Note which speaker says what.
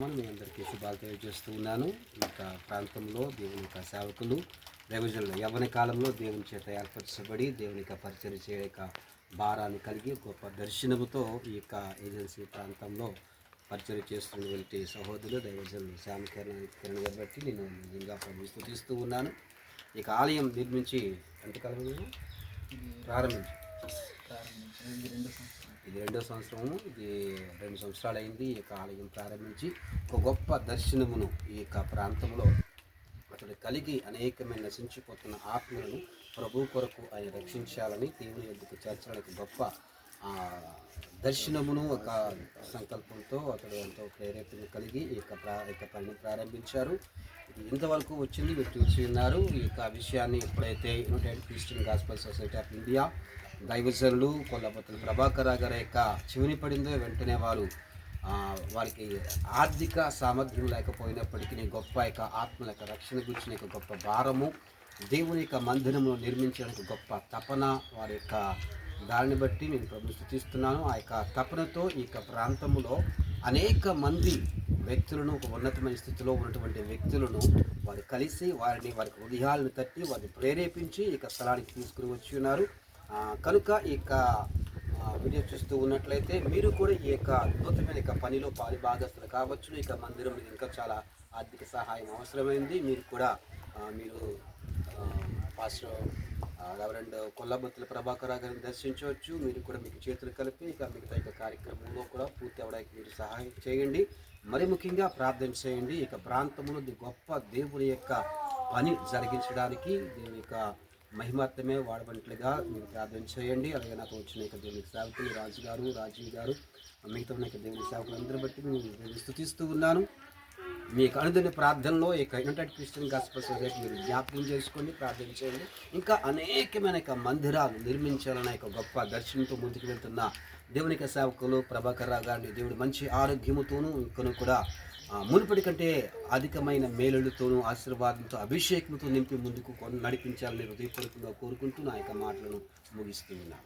Speaker 1: మీ అందరికీ శుభాలు తెలియజేస్తూ ఉన్నాను. ఈ యొక్క ప్రాంతంలో దేవుని యొక్క సేవకులు దైవజనులు యవ్వన కాలంలో దేవుని చేత ఏర్పరచబడి దేవుని యొక్క పరిచయం చేయక భారాన్ని కలిగి గొప్ప దర్శనముతో ఈ యొక్క ఏజెన్సీ ప్రాంతంలో పరిచయం చేస్తున్నటువంటి సహోదరులు దైవజనులు కిరణ్ గారు బట్టి నేను నిజంగా స్తుతిస్తూ ఉన్నాను. ఇక ఆలయం నిర్మించి ఎంతకాలం ప్రారంభించి ఇది 2వ సంవత్సరము. ఇది 2 సంవత్సరాలు అయింది ఈ యొక్క ఆలయం ప్రారంభించి. ఒక గొప్ప దర్శనమును ఈ యొక్క ప్రాంతంలో అతడు కలిగి అనేకమైన నశించిపోతున్న ఆత్మలను ప్రభు కొరకు ఆయన రక్షించాలని దేవుని యొద్దకు చేర్చడానికి గొప్ప దర్శనమును ఒక సంకల్పంతో అతడు ఎంతో ప్రేరేపణ కలిగి ఈ యొక్క పనిని ప్రారంభించారు. ఇది ఇంతవరకు వచ్చింది మీరు చూసి ఉన్నారు. ఈ యొక్క విషయాన్ని ఎప్పుడైతే United Christian gospel society of India దైవజనులు కొల్లబొత్తుల ప్రభాకర్ గారి యొక్క చెవిని పడిందో వెంటనే వారికి ఆర్థిక సామర్థ్యం లేకపోయినప్పటికీ గొప్ప యొక్క ఆత్మల యొక్క రక్షణ గురించిన గొప్ప భారము, దేవుని యొక్క మందిరమును నిర్మించడానికి గొప్ప తపన వారి యొక్క దానిని బట్టి నేను ప్రభుని స్తుతిస్తున్నాను. ఆ యొక్క తపనతో ఈ యొక్క ప్రాంతంలో అనేక మంది వ్యక్తులను, ఒక ఉన్నతమైన స్థితిలో ఉన్నటువంటి వ్యక్తులను వారు కలిసి వారి హృదయాలను తట్టి వారిని ప్రేరేపించి ఈ యొక్క స్థలానికి తీసుకుని వచ్చి ఉన్నారు. కనుక ఈ యొక్క వీడియో చూస్తూ ఉన్నట్లయితే మీరు కూడా ఈ యొక్క అద్భుతమైన పనిలో భాగస్తులు కావచ్చు. ఇక మందిరం ఇంకా చాలా ఆర్థిక సహాయం అవసరమైంది. మీరు కూడా మీరు పాస్టర్ రెవరెండ్ కొల్లబొత్తుల ప్రభాకర్ గారిని దర్శించవచ్చు. మీరు కూడా మీకు చేతులు కలిపి ఇక మిగతా కార్యక్రమంలో కూడా పూర్తి అవ్వడానికి మీరు సహాయం చేయండి. మరి ముఖ్యంగా ప్రార్థన చేయండి. ఇక ప్రాంతంలో గొప్ప దేవుని యొక్క పని జరిగించడానికి దేవుని యొక్క మహిమాత్మే వాడబడినట్లుగా మీరు ప్రార్థన చేయండి. అలాగే నాకు వచ్చిన దేవుని సేవకులు రాజీవ్ గారు మిగతా ఉన్న దేవుని సేవకులు అందరూ బట్టి నేను స్తుతిస్తూ ఉన్నాను. మీకు అనుదిన ప్రార్థనలో ఈ యునైటెడ్ క్రిస్టియన్ గాస్పెల్ సొసైటీ మీరు జ్ఞాపకం చేసుకోండి, ప్రార్థన చేయండి. ఇంకా అనేకమైన మందిరాలు నిర్మించాలన్న గొప్ప దర్శనంతో ముందుకు వెళ్తున్న దేవుని యొక్క సేవకులు ప్రభాకర్ గారిని దేవుడు మంచి ఆరోగ్యముతోనూ ఇంకను కూడా మునుపటి కంటే అధికమైన మేలులతోనూ ఆశీర్వాదంతో అభిషేకంతో నింపి ముందుకు నడిపించాలని హృదయపూర్వకంగా కోరుకుంటూ నా యొక్క మాటలను ముగిస్తూ ఉన్నాను.